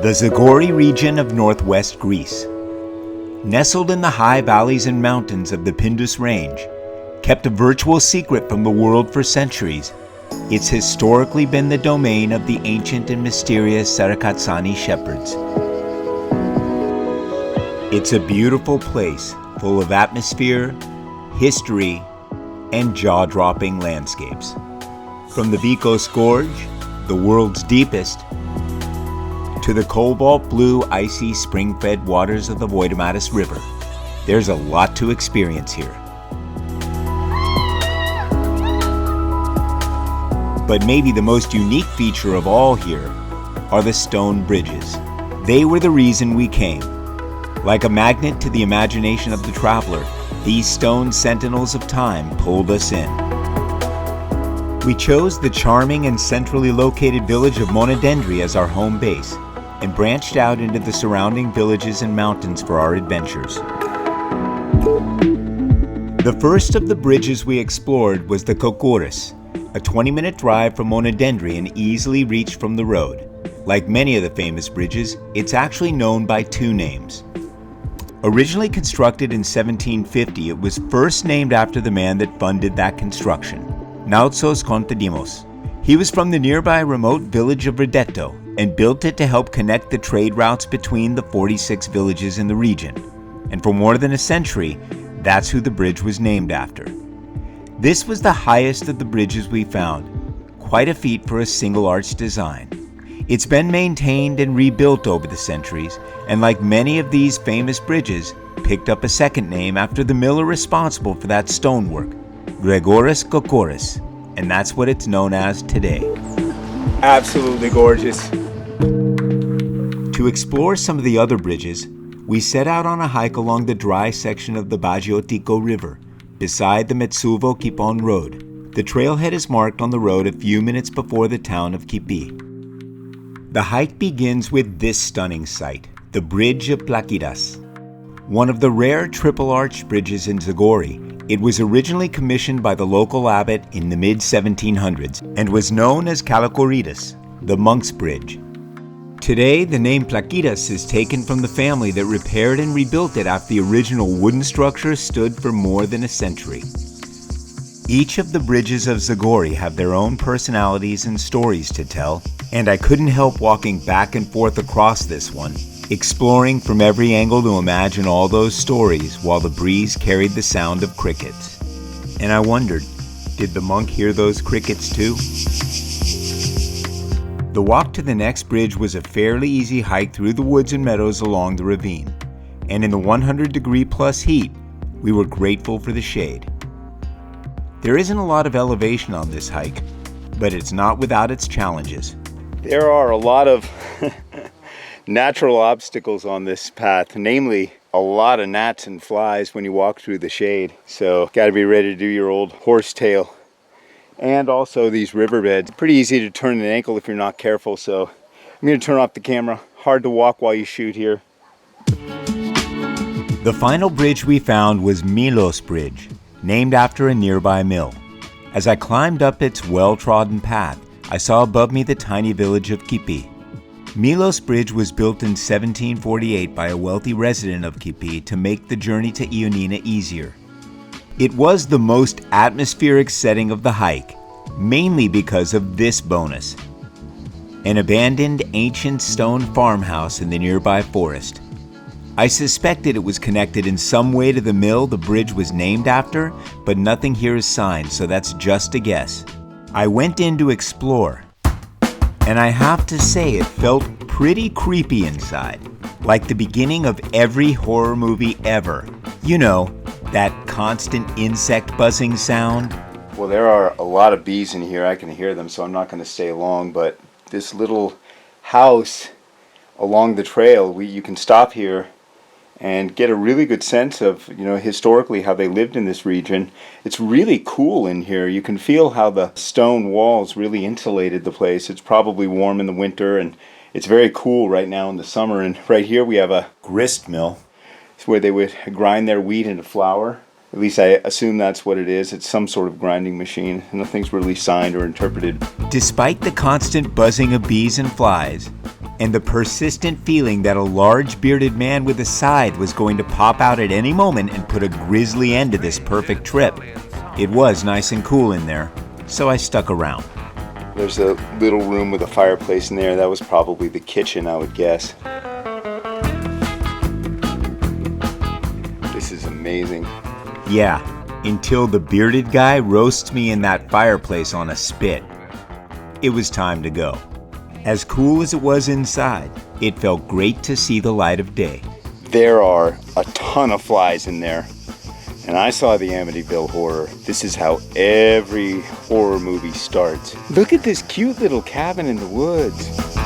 The Zagori region of northwest Greece. Nestled in the high valleys and mountains of the Pindus Range, kept a virtual secret from the world for centuries, it's historically been the domain of the ancient and mysterious Sarakatsani shepherds. It's a beautiful place full of atmosphere, history, and jaw-dropping landscapes. From the Vikos Gorge, the world's deepest, to the cobalt blue, icy, spring-fed waters of the Voidomatis River, there's a lot to experience here. But maybe the most unique feature of all here are the stone bridges. They were the reason we came. Like a magnet to the imagination of the traveler, these stone sentinels of time pulled us in. We chose the charming and centrally located village of Monodendri as our home base, and branched out into the surrounding villages and mountains for our adventures. The first of the bridges we explored was the Kokoris, a 20-minute drive from Monodendri and easily reached from the road. Like many of the famous bridges, it's actually known by two names. Originally constructed in 1750, it was first named after the man that funded that construction, Nautsos Kontadimos. He was from the nearby remote village of Rideto and built it to help connect the trade routes between the 46 villages in the region. And for more than a century, that's who the bridge was named after. This was the highest of the bridges we found, quite a feat for a single-arch design. It's been maintained and rebuilt over the centuries, and like many of these famous bridges, picked up a second name after the miller responsible for that stonework, Gregoris Kokoris, and that's what it's known as today. Absolutely gorgeous. To explore some of the other bridges, we set out on a hike along the dry section of the Bagiotiko River, beside the Metsuvo Kipon Road. The trailhead is marked on the road a few minutes before the town of Kipi. The hike begins with this stunning sight, the Bridge of Plakidas. One of the rare triple-arch bridges in Zagori, it was originally commissioned by the local abbot in the mid-1700s and was known as Kokoris, the monk's bridge. Today, the name Plakidas is taken from the family that repaired and rebuilt it after the original wooden structure stood for more than a century. Each of the bridges of Zagori have their own personalities and stories to tell, and I couldn't help walking back and forth across this one, exploring from every angle to imagine all those stories while the breeze carried the sound of crickets. And I wondered, did the monk hear those crickets too? The walk to the next bridge was a fairly easy hike through the woods and meadows along the ravine, and in the 100-degree-plus heat, we were grateful for the shade. There isn't a lot of elevation on this hike, but it's not without its challenges. There are a lot of natural obstacles on this path, namely a lot of gnats and flies when you walk through the shade, so got to be ready to do your old horsetail. And also these riverbeds. Pretty easy to turn an ankle if you're not careful, so I'm going to turn off the camera. Hard to walk while you shoot here. The final bridge we found was Milos Bridge, named after a nearby mill. As I climbed up its well-trodden path, I saw above me the tiny village of Kipi. Milos Bridge was built in 1748 by a wealthy resident of Kipi to make the journey to Ioannina easier. It was the most atmospheric setting of the hike, mainly because of this bonus: an abandoned ancient stone farmhouse in the nearby forest. I suspected it was connected in some way to the mill the bridge was named after, but nothing here is signed, so that's just a guess. I went in to explore, and I have to say it felt pretty creepy inside, like the beginning of every horror movie ever. You know, that constant insect buzzing sound. Well, there are a lot of bees in here. I can hear them, so I'm not going to stay long, but this little house along the trail, you can stop here and get a really good sense of, historically how they lived in this region. It's really cool in here. You can feel how the stone walls really insulated the place. It's probably warm in the winter, and it's very cool right now in the summer. And right here we have a grist mill. It's where they would grind their wheat into flour. At least I assume that's what it is. It's some sort of grinding machine. Nothing's really signed or interpreted. Despite the constant buzzing of bees and flies, and the persistent feeling that a large bearded man with a scythe was going to pop out at any moment and put a grisly end to this perfect trip. It was nice and cool in there, so I stuck around. There's a little room with a fireplace in there. That was probably the kitchen, I would guess. This is amazing. Yeah, until the bearded guy roasts me in that fireplace on a spit. It was time to go. As cool as it was inside, it felt great to see the light of day. There are a ton of flies in there. And I saw the Amityville Horror. This is how every horror movie starts. Look at this cute little cabin in the woods.